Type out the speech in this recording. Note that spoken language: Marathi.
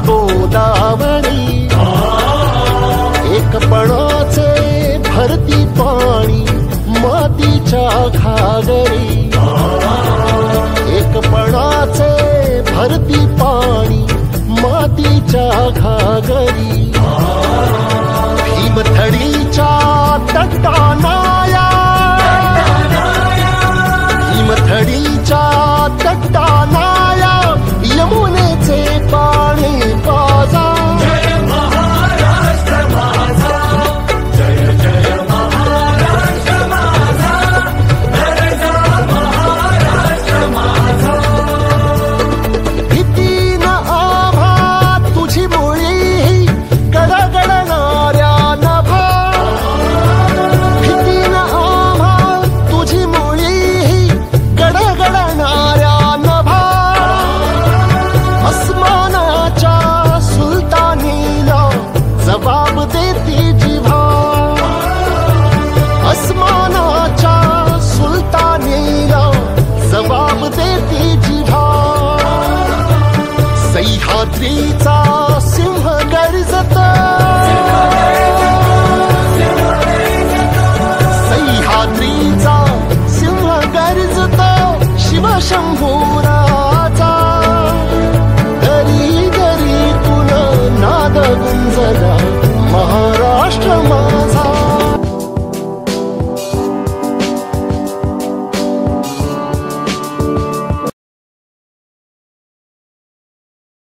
गोदावरी, एकपणाचे भरती पाणी मातीच्या घागरी, एकपणाचे भरती पाणी मातीच्या घागरी, भीमथडीच्या तटानाया, भीमथडीच्या तटानाया यमुनेचे पाणी पाजा, जय महाराष्ट्र माझा, जय जय महाराष्ट्र माझा, गरजा महाराष्ट्र माझा. भीतीन आभा तुझी मुळी गडगडणाऱ्या नभा, भीतीन आभा तुझी मुळी गडगडणाऱ्या नभा, अस्मानाच्या सुलतानीला जबाब देती जिव्हा, अस्मानाच्या सुलतानीला जबाब देती जिव्हा, सह्याद्रीचा सिंह गर्जतो, सह्याद्रीचा सिंह गर्जतो, शिवशंभू